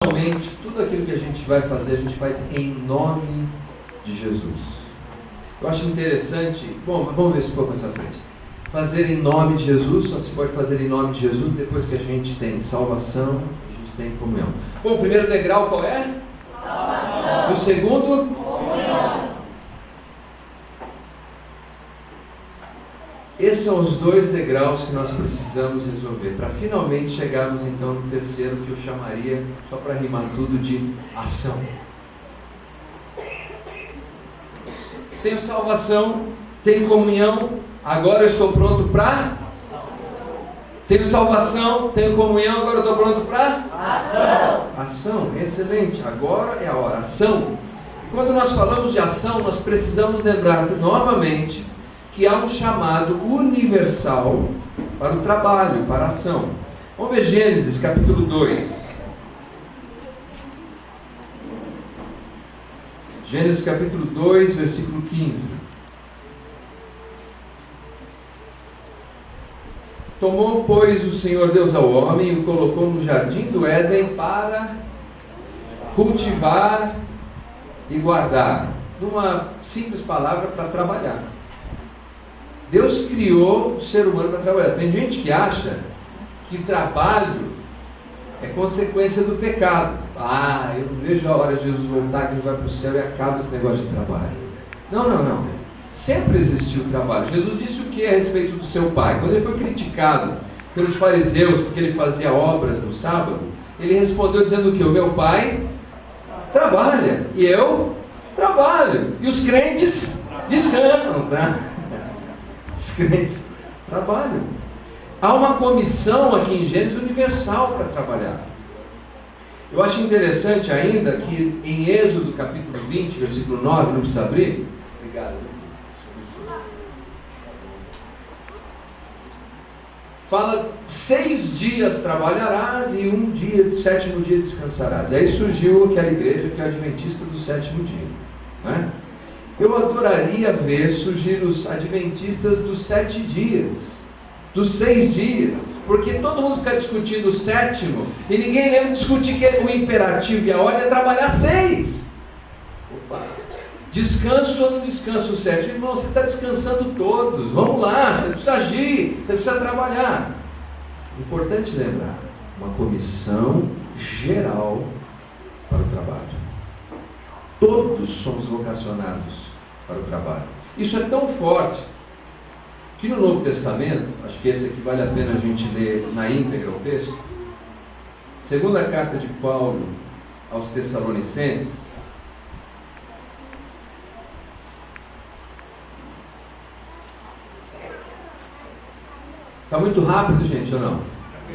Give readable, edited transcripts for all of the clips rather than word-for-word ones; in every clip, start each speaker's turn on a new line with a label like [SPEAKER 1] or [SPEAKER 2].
[SPEAKER 1] Realmente, tudo aquilo que a gente vai fazer, a gente faz em nome de Jesus. Eu acho interessante, vamos ver se for mais à frente. Fazer em nome de Jesus, só se pode fazer em nome de Jesus depois que a gente tem salvação, a gente tem comunhão. Bom, o primeiro degrau qual é? Salvação. E o segundo? Comunhão. Esses são os dois degraus que nós precisamos resolver, para finalmente chegarmos então no terceiro, que eu chamaria, só para rimar tudo, de ação. Tenho salvação, tenho comunhão, agora eu estou pronto para... Tenho salvação, tenho comunhão, agora eu estou pronto para... Ação! Ação, excelente, agora é a hora, ação. Quando nós falamos de ação, nós precisamos lembrar novamente que há um chamado universal para o trabalho, para a ação. Vamos ver Gênesis capítulo 2. Gênesis capítulo 2, versículo 15. Tomou, pois, o Senhor Deus ao homem e o colocou no jardim do Éden para cultivar e guardar. Numa simples palavra, para trabalhar. Deus criou o ser humano para trabalhar. Tem gente que acha que trabalho é consequência do pecado. Eu não vejo a hora de Jesus voltar, que ele vai para o céu e acaba esse negócio de trabalho. Não. Sempre existiu trabalho. Jesus disse o que a respeito do seu pai? Quando ele foi criticado pelos fariseus porque ele fazia obras no sábado, ele respondeu dizendo o que? O meu pai trabalha e eu trabalho. E os crentes descansam, tá? Os crentes trabalham. Há uma comissão aqui em Gênesis universal para trabalhar. Eu acho interessante ainda que em Êxodo capítulo 20, versículo 9, não precisa abrir? Obrigado. Fala, 6 dias trabalharás e sétimo dia descansarás. E aí surgiu aquela igreja que é a adventista do sétimo dia, né? Eu adoraria ver surgir os adventistas dos 7 dias, dos 6 dias, porque todo mundo fica discutindo o sétimo e ninguém lembra de discutir que o imperativo e a ordem é trabalhar 6. Descanso ou não descanso o sétimo? Irmão, você está descansando todos, vamos lá, você precisa agir, você precisa trabalhar. Importante lembrar, uma comissão geral para o trabalho. Todos somos vocacionados para o trabalho. Isso é tão forte que no Novo Testamento, acho que esse aqui vale a pena a gente ler na íntegra o texto. Segunda carta de Paulo aos Tessalonicenses. Está muito rápido, gente, ou não?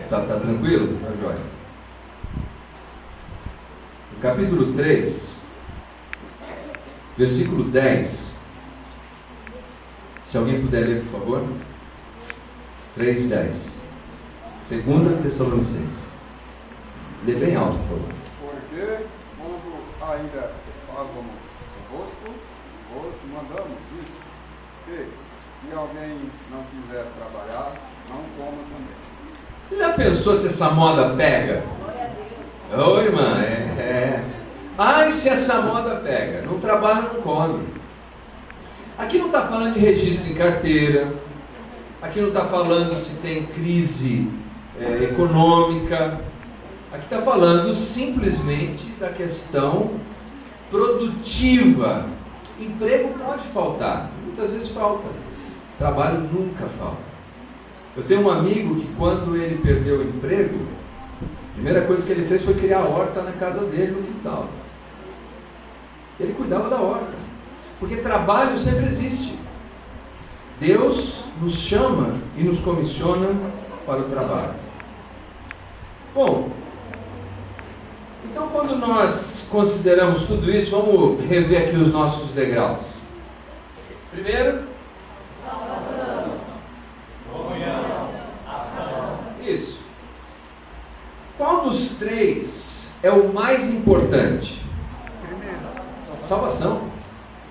[SPEAKER 1] Está tranquilo? Está jóia. No capítulo 3, versículo 10. Se alguém puder ler, por favor. 3:10. Segunda Tessalonicenses. Lê bem alto, por favor.
[SPEAKER 2] Porque, quando ainda estávamos convosco, vos mandamos isto, que, se alguém não quiser trabalhar, não coma também.
[SPEAKER 1] Você já pensou se essa moda pega? Oi, irmã, Ai, se essa moda pega, não trabalha, não come. Aqui não está falando de registro em carteira, aqui não está falando se tem crise econômica, aqui está falando simplesmente da questão produtiva. Emprego pode faltar, muitas vezes falta, trabalho nunca falta. Eu tenho um amigo que quando ele perdeu o emprego, a primeira coisa que ele fez foi criar a horta na casa dele, no quintal. Ele cuidava da horta, porque trabalho sempre existe. Deus nos chama e nos comissiona para o trabalho. Bom, então quando nós consideramos tudo isso, vamos rever aqui os nossos degraus. Primeiro, salvação, comunhão, ação. Isso. Qual dos 3 é o mais importante? Salvação,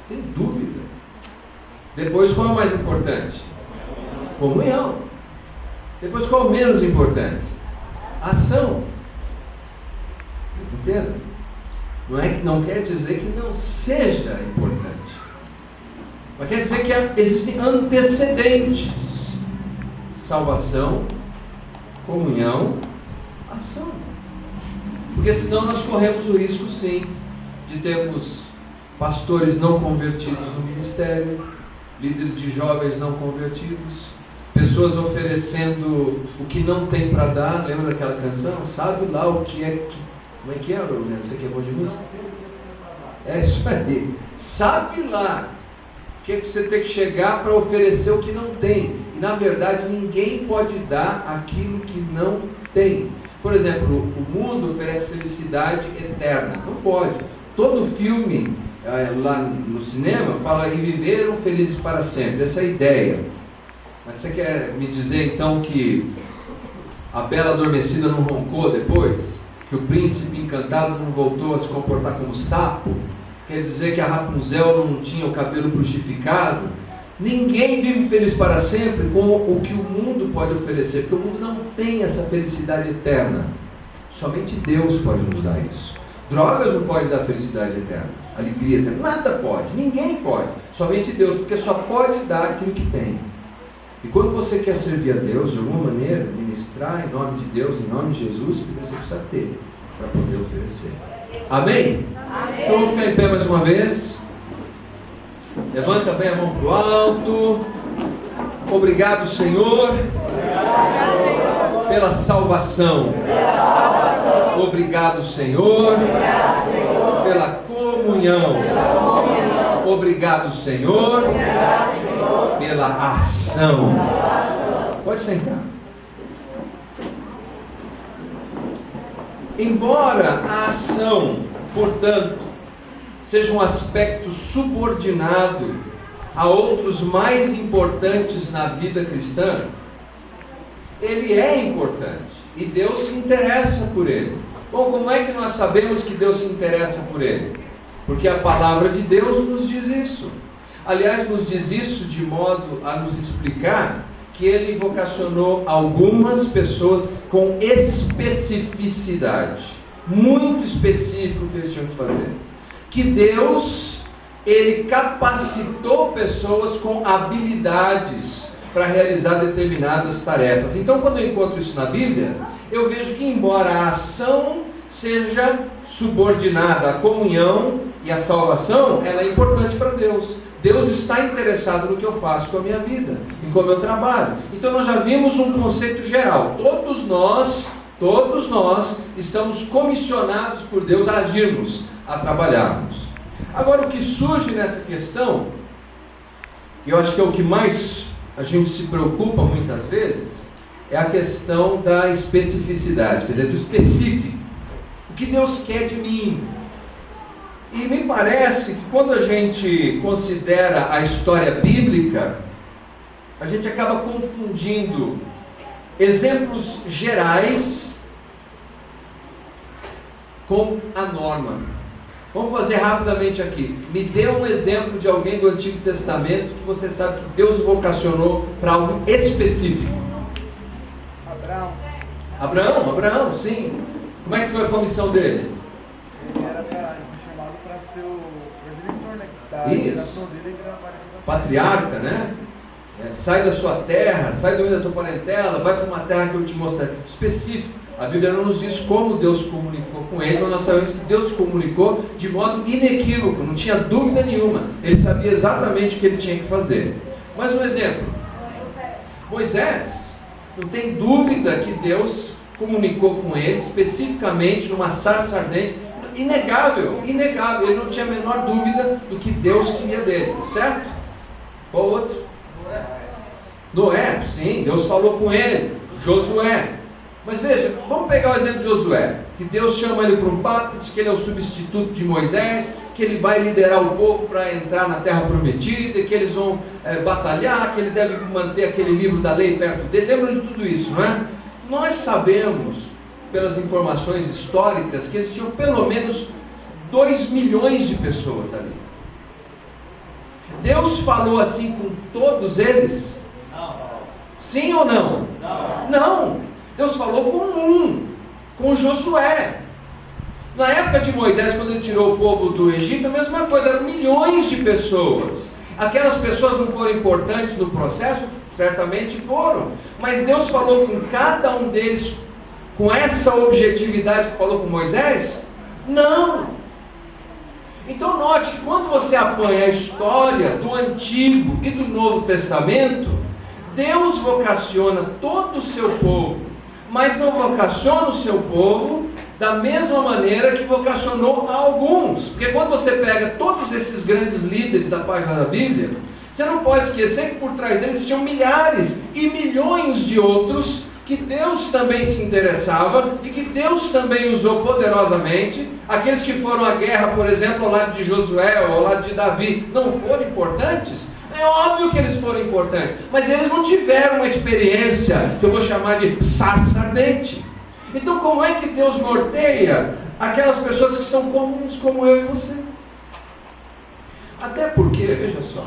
[SPEAKER 1] tem dúvida. Depois, qual é o mais importante? Comunhão. Depois, qual é o menos importante? Ação. Entenda? Não quer dizer que não seja importante, mas quer dizer que existem antecedentes: salvação, comunhão, ação. Porque senão nós corremos o risco, sim, de termos pastores não convertidos no ministério, líderes de jovens não convertidos, pessoas oferecendo o que não tem para dar. Lembra daquela canção? Sabe lá o que é que... Como é que é, Leandro? Você que é bom de música? É isso aí. Sabe lá o que é que você tem que chegar para oferecer o que não tem. E na verdade ninguém pode dar aquilo que não tem. Por exemplo, o mundo oferece felicidade eterna. Não pode. Todo filme lá no cinema fala em viveram felizes para sempre. Essa é a ideia. Mas você quer me dizer então que a Bela Adormecida não roncou depois? Que o príncipe encantado não voltou a se comportar como sapo? Quer dizer que a Rapunzel não tinha o cabelo bruxificado? Ninguém vive feliz para sempre com o que o mundo pode oferecer, porque o mundo não tem essa felicidade eterna. Somente Deus pode nos dar isso. Drogas não podem dar felicidade eterna, alegria eterna, nada pode, ninguém pode. Somente Deus, porque só pode dar aquilo que tem. E quando você quer servir a Deus, de alguma maneira, ministrar em nome de Deus, em nome de Jesus, você precisa ter para poder oferecer. Amém? Amém? Então vamos ficar em pé mais uma vez. Levanta bem a mão para o alto. Obrigado, Senhor, pela salvação. Obrigado, Senhor, pela comunhão. Obrigado, Senhor, pela ação. Pode sentar. Embora a ação, portanto, seja um aspecto subordinado a outros mais importantes na vida cristã, ele é importante e Deus se interessa por ele. Bom, como é que nós sabemos que Deus se interessa por ele? Porque a palavra de Deus nos diz isso. Aliás, nos diz isso de modo a nos explicar que ele vocacionou algumas pessoas com especificidade, muito específico que eles tinham que fazer. Que Deus, ele capacitou pessoas com habilidades para realizar determinadas tarefas. Então, quando eu encontro isso na Bíblia, eu vejo que embora a ação seja subordinada à comunhão e à salvação, ela é importante para Deus. Deus está interessado no que eu faço com a minha vida, em como eu trabalho. Então nós já vimos um conceito geral. Todos nós estamos comissionados por Deus a agirmos, a trabalharmos. Agora o que surge nessa questão, e eu acho que é o que mais a gente se preocupa muitas vezes, é a questão da especificidade, quer dizer, do específico. O que Deus quer de mim? E me parece que quando a gente considera a história bíblica, a gente acaba confundindo exemplos gerais com a norma. Vamos fazer rapidamente aqui. Me dê um exemplo de alguém do Antigo Testamento que você sabe que Deus vocacionou para algo específico. Abraão, sim. Como é que foi a comissão dele?
[SPEAKER 2] Ele era chamado para ser o progenitor, né? Da geração dele,
[SPEAKER 1] patriarca, né? Sai da sua terra, sai do meio da tua parentela, vai para uma terra que eu te mostrarei. Específico. A Bíblia não nos diz como Deus comunicou com ele, mas nós sabemos que Deus comunicou de modo inequívoco, não tinha dúvida nenhuma. Ele sabia exatamente o que ele tinha que fazer. Mas um exemplo: Moisés, não tem dúvida que Deus comunicou com ele especificamente numa sarça ardente. Inegável, ele não tinha a menor dúvida do que Deus queria dele, certo? Qual outro? Noé, sim, Deus falou com ele. Josué. Mas veja, vamos pegar o exemplo de Josué, que Deus chama ele para um papo, diz que ele é o substituto de Moisés, que ele vai liderar o povo para entrar na terra prometida, que eles vão batalhar, que ele deve manter aquele livro da lei perto dele. Lembram de tudo isso, não é? Nós sabemos, pelas informações históricas, que existiam pelo menos 2 milhões de pessoas ali. Deus falou assim com todos eles? Não. Sim ou não? Não. Não. Deus falou com um, com Josué. Na época de Moisés, quando ele tirou o povo do Egito, a mesma coisa, eram milhões de pessoas. Aquelas pessoas não foram importantes no processo? Certamente foram. Mas Deus falou com cada um deles com essa objetividade que falou com Moisés? Não. Então note que quando você apanha a história do Antigo e do Novo Testamento, Deus vocaciona todo o seu povo, mas não vocaciona o seu povo da mesma maneira que vocacionou a alguns. Porque quando você pega todos esses grandes líderes da página da Bíblia, você não pode esquecer que por trás deles tinham milhares e milhões de outros que Deus também se interessava e que Deus também usou poderosamente. Aqueles que foram à guerra, por exemplo, ao lado de Josué ou ao lado de Davi, não foram importantes? É óbvio que eles foram importantes, mas eles não tiveram uma experiência que eu vou chamar de sarça ardente. Então como é que Deus norteia aquelas pessoas que são comuns como eu e você? Até porque, veja só,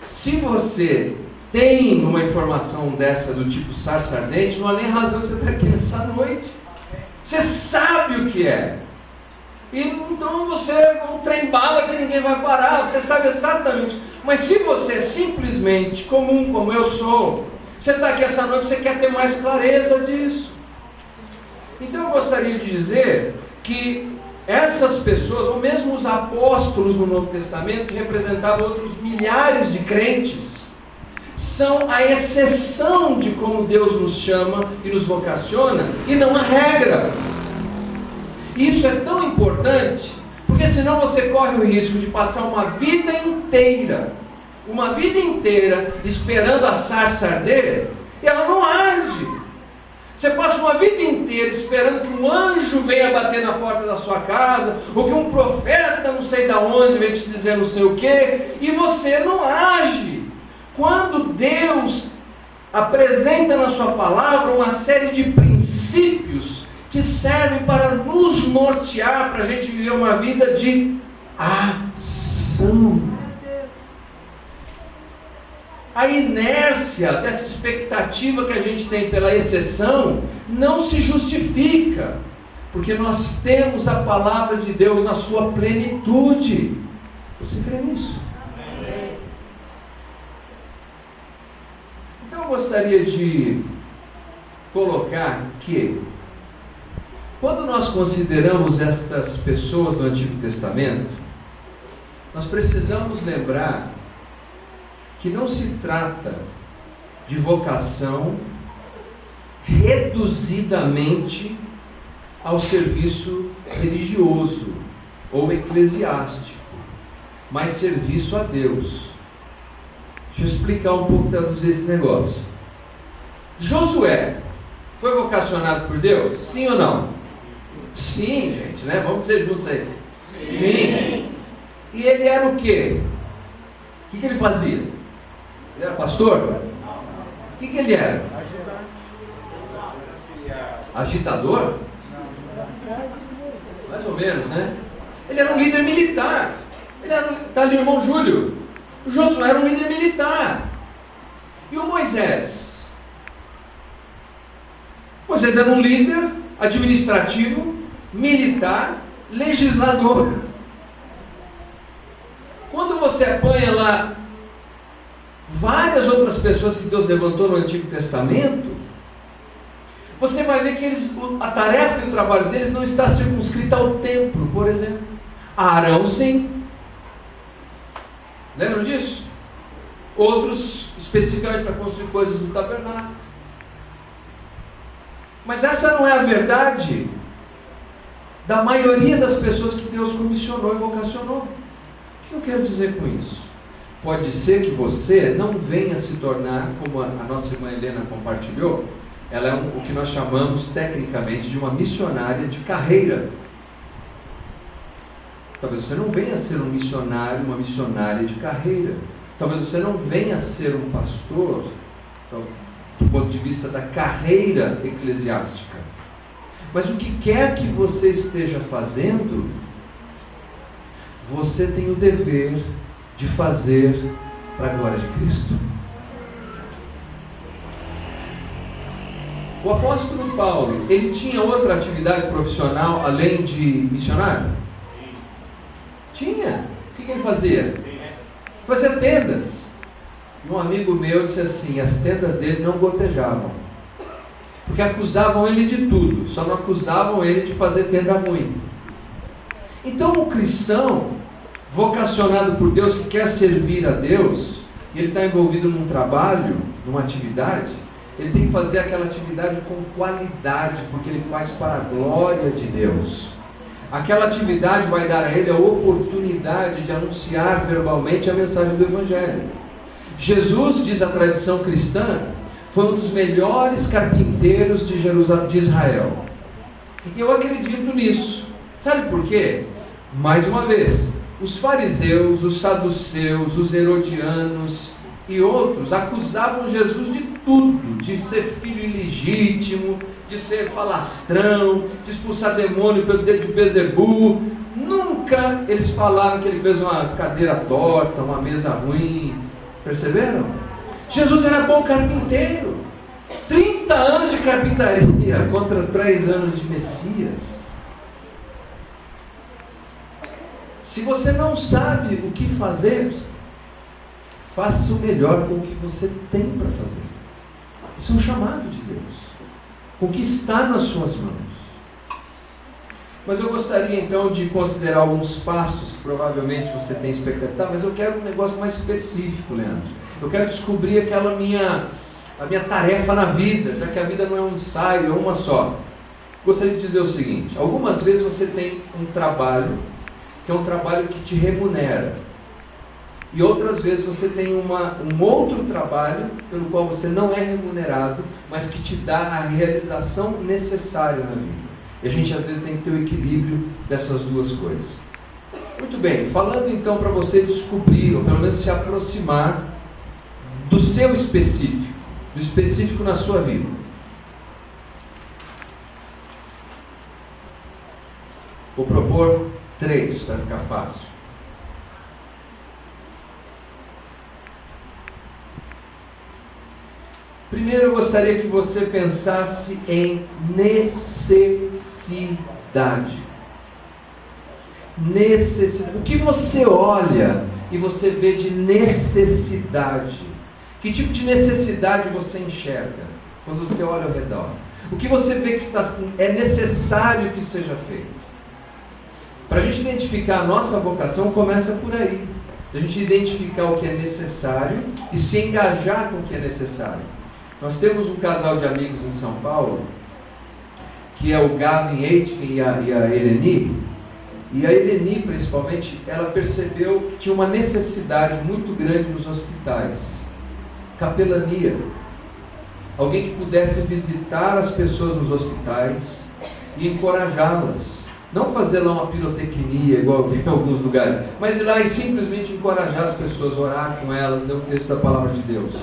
[SPEAKER 1] se você tem uma informação dessa do tipo sarça ardente, não há nem razão de você estar aqui nessa noite. Você sabe o que é. E então você é um trem-bala que ninguém vai parar, você sabe exatamente. Mas se você é simplesmente comum, como eu sou, você está aqui essa noite, você quer ter mais clareza disso. Então eu gostaria de dizer que essas pessoas, ou mesmo os apóstolos no Novo Testamento, que representavam outros milhares de crentes, são a exceção de como Deus nos chama e nos vocaciona, e não a regra. Isso é tão importante, porque senão você corre o risco de passar uma vida inteira esperando a sarça arder, e ela não age. Você passa uma vida inteira esperando que um anjo venha bater na porta da sua casa, ou que um profeta não sei de onde venha te dizer não sei o que, e você não age. Quando Deus apresenta na sua palavra uma série de princípios que servem para nos nortear, para a gente viver uma vida de ação. A inércia dessa expectativa que a gente tem pela exceção não se justifica, porque nós temos a palavra de Deus na sua plenitude. Você crê nisso? Então eu gostaria de colocar que, quando nós consideramos estas pessoas do Antigo Testamento, nós precisamos lembrar que não se trata de vocação reduzidamente ao serviço religioso ou eclesiástico, mas serviço a Deus. Deixa eu explicar um pouco, traduzir esse negócio. Josué foi vocacionado por Deus? Sim ou não? Sim, gente, né? Vamos dizer juntos aí. Sim. E ele era o quê? O que ele fazia? Ele era pastor? O que ele era? Agitador? Mais ou menos, né? Ele era um líder militar. Está ali o irmão Júlio. O Josué era um líder militar. E o Moisés? Moisés era um líder administrativo, militar, legislador. Quando você apanha lá várias outras pessoas que Deus levantou no Antigo Testamento, você vai ver que a tarefa e o trabalho deles não está circunscrita ao templo, por exemplo. Arão, sim. Lembram disso? Outros especificamente para construir coisas do tabernáculo. Mas essa não é a verdade da maioria das pessoas que Deus comissionou e vocacionou. O que eu quero dizer com isso? Pode ser que você não venha se tornar, como a nossa irmã Helena compartilhou, ela é o que nós chamamos tecnicamente de uma missionária de carreira. Talvez você não venha a ser um missionário, uma missionária de carreira. Talvez você não venha a ser um pastor, do ponto de vista da carreira eclesiástica. Mas o que quer que você esteja fazendo, você tem o dever de fazer para a glória de Cristo. O apóstolo Paulo, ele tinha outra atividade profissional além de missionário? Tinha. O que ele fazia? Fazia tendas. E um amigo meu disse assim, as tendas dele não gotejavam. Porque acusavam ele de tudo, só não acusavam ele de fazer tenda ruim. Então o cristão, vocacionado por Deus, que quer servir a Deus, e ele está envolvido num trabalho, numa atividade, ele tem que fazer aquela atividade com qualidade, porque ele faz para a glória de Deus. Aquela atividade vai dar a ele a oportunidade de anunciar verbalmente a mensagem do Evangelho. Jesus, diz a tradição cristã, foi um dos melhores carpinteiros de Israel. E eu acredito nisso. Sabe por quê? Mais uma vez, os fariseus, os saduceus, os herodianos e outros acusavam Jesus de tudo, de ser filho ilegítimo, de ser falastrão, de expulsar demônio pelo dedo de Bezebu. Nunca eles falaram que ele fez uma cadeira torta, uma mesa ruim. Perceberam? Jesus era bom carpinteiro. 30 anos de carpintaria contra 3 anos de Messias. Se você não sabe o que fazer, faça o melhor com o que você tem para fazer. Isso é um chamado de Deus, com o que está nas suas mãos. Mas eu gostaria então de considerar alguns passos que provavelmente você tem expectativa, mas eu quero um negócio mais específico, Leandro. Eu quero descobrir aquela a minha tarefa na vida, já que a vida não é um ensaio, é uma só. Gostaria de dizer o seguinte: algumas vezes você tem um trabalho, que é um trabalho que te remunera. E outras vezes você tem um outro trabalho, pelo qual você não é remunerado, mas que te dá a realização necessária na vida. E a gente às vezes tem que ter o equilíbrio dessas duas coisas. Muito bem, falando então para você descobrir, ou pelo menos se aproximar do seu específico, do específico na sua vida. Vou propor 3 para ficar fácil. Primeiro eu gostaria que você pensasse em necessidade. O que você olha e você vê de necessidade? Que tipo de necessidade você enxerga quando você olha ao redor? O que você vê que é necessário que seja feito? Para a gente identificar a nossa vocação, começa por aí. A gente identificar o que é necessário e se engajar com o que é necessário. Nós temos um casal de amigos em São Paulo, que é o Gavin Aitken e a Eleni. E a Eleni, principalmente, ela percebeu que tinha uma necessidade muito grande nos hospitais. Capelania. Alguém que pudesse visitar as pessoas nos hospitais e encorajá-las. Não fazer lá uma pirotecnia, igual em alguns lugares, mas ir lá e simplesmente encorajar as pessoas, orar com elas, ler o texto da palavra de Deus.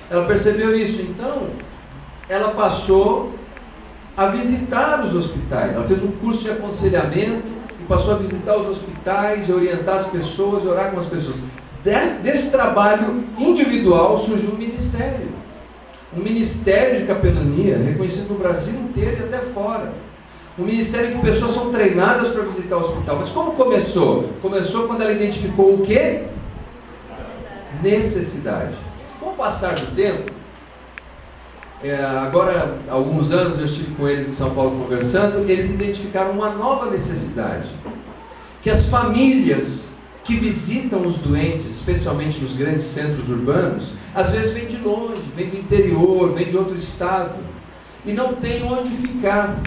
[SPEAKER 1] Ela percebeu isso, então ela passou a visitar os hospitais. Ela fez um curso de aconselhamento e passou a visitar os hospitais, e orientar as pessoas, e orar com as pessoas. Desse trabalho individual surgiu um ministério de capelania, reconhecido no Brasil inteiro e até fora. Um ministério que pessoas são treinadas para visitar o hospital. Mas como começou? Começou quando ela identificou o quê? Necessidade. Com o passar do tempo, agora há alguns anos eu estive com eles em São Paulo conversando, eles identificaram uma nova necessidade. Que as famílias que visitam os doentes, especialmente nos grandes centros urbanos, às vezes vêm de longe, vêm do interior, vêm de outro estado, e não tem onde ficar.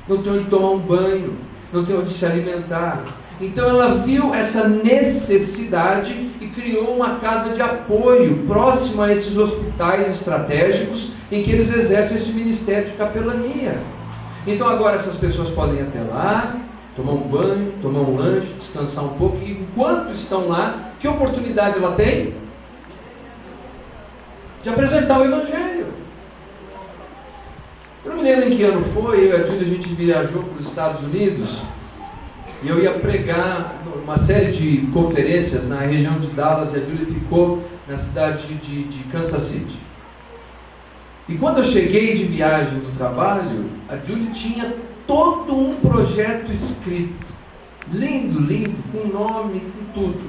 [SPEAKER 1] Não tem onde tomar um banho, não tem onde se alimentar. Então ela viu essa necessidade e criou uma casa de apoio próxima a esses hospitais estratégicos em que eles exercem esse ministério de capelania. Então agora essas pessoas podem ir até lá, tomar um banho, tomar um lanche, descansar um pouco, e enquanto estão lá, que oportunidade ela tem? De apresentar o Evangelho. Eu não me lembro em que ano foi, eu e a Júlia, a gente viajou para os Estados Unidos e eu ia pregar uma série de conferências na região de Dallas, e a Júlia ficou na cidade de Kansas City. E quando eu cheguei de viagem do trabalho, a Julie tinha todo um projeto escrito, lindo, lindo, com nome, com tudo,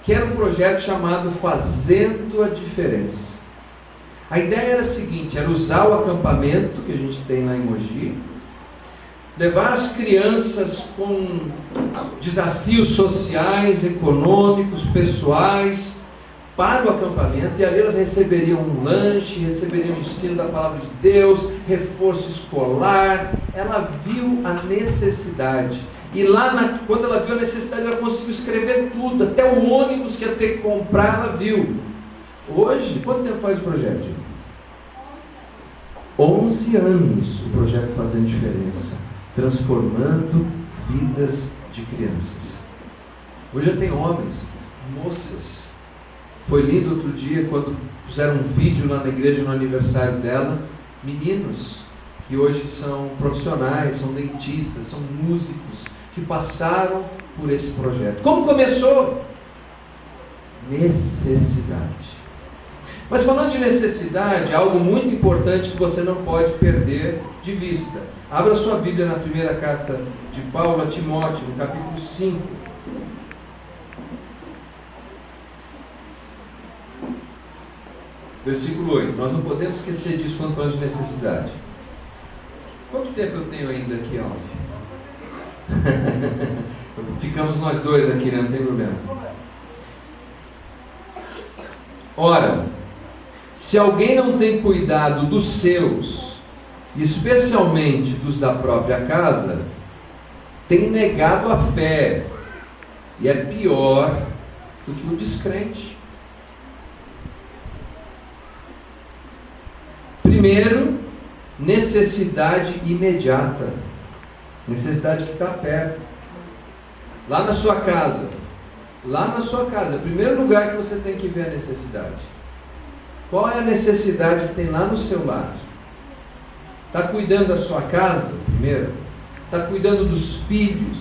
[SPEAKER 1] que era um projeto chamado Fazendo a Diferença. A ideia era a seguinte, era usar o acampamento que a gente tem lá em Mogi, levar as crianças com desafios sociais, econômicos, pessoais, para o acampamento, e ali elas receberiam um lanche, receberiam o ensino da palavra de Deus, reforço escolar. Ela viu a necessidade, e lá quando ela viu a necessidade, ela conseguiu escrever tudo, até o ônibus que ia ter que comprar, ela viu. Hoje, quanto tempo faz o projeto? 11 anos o projeto Fazendo Diferença, transformando vidas de crianças. Hoje já tem homens, moças. Foi lindo outro dia quando fizeram um vídeo lá na igreja no aniversário dela, meninos que hoje são profissionais, são dentistas, são músicos, que passaram por esse projeto. Como começou? Necessidade. Mas falando de necessidade, algo muito importante que você não pode perder de vista. Abra sua Bíblia na primeira carta de Paulo a Timóteo, no capítulo 5. Versículo 8. Nós não podemos esquecer disso quando falamos de necessidade. Quanto tempo eu tenho ainda aqui, Alves? Ficamos nós dois aqui, né? Não tem problema. Ora, se alguém não tem cuidado dos seus, especialmente dos da própria casa, tem negado a fé, e é pior do que o descrente. Primeiro, necessidade imediata, necessidade que está perto, lá na sua casa, é o primeiro lugar que você tem que ver a necessidade. Qual é a necessidade que tem lá no seu lar? Está cuidando da sua casa, primeiro? Está cuidando dos filhos,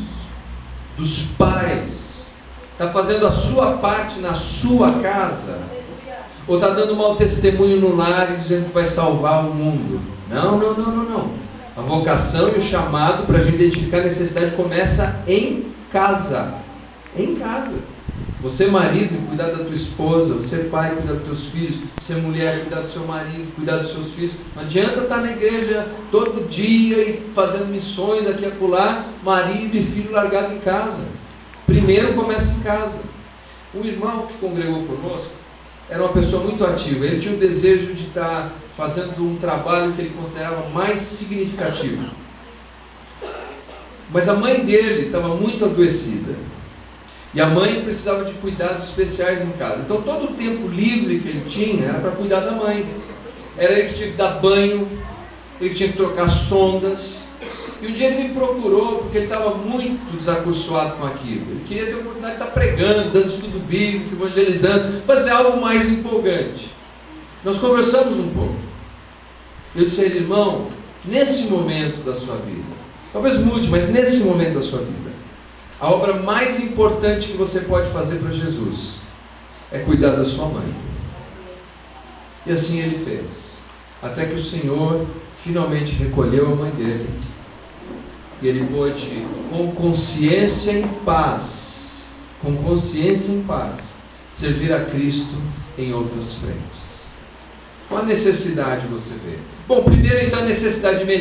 [SPEAKER 1] dos pais? Está fazendo a sua parte na sua casa? Ou está dando mau testemunho no lar e dizendo que vai salvar o mundo? Não. A vocação e o chamado para a gente identificar a necessidade começa em casa. Em casa. Você, marido, cuidar da tua esposa. Você, pai, cuidar dos teus filhos. Você, mulher, cuidar do seu marido, cuidar dos seus filhos. Não adianta estar na igreja todo dia e fazendo missões aqui e acolá, marido e filho largado em casa. Primeiro começa em casa. Um irmão que congregou conosco era uma pessoa muito ativa. Ele tinha o desejo de estar fazendo um trabalho que ele considerava mais significativo. Mas a mãe dele estava muito adoecida. E a mãe precisava de cuidados especiais em casa. Então todo o tempo livre que ele tinha era para cuidar da mãe. Era ele que tinha que dar banho, ele que tinha que trocar sondas. E um dia ele me procurou porque ele estava muito desacursoado com aquilo. Ele queria ter a oportunidade de estar pregando, dando estudo bíblico, evangelizando, fazer algo mais empolgante. Nós conversamos um pouco. Eu disse a ele, irmão, nesse momento da sua vida, talvez mude, mas nesse momento da sua vida, a obra mais importante que você pode fazer para Jesus é cuidar da sua mãe. E assim ele fez. Até que o Senhor finalmente recolheu a mãe dele. E ele pôde, com consciência em paz, servir a Cristo em outras frentes. Qual a necessidade você vê? Bom, primeiro então a necessidade imediata.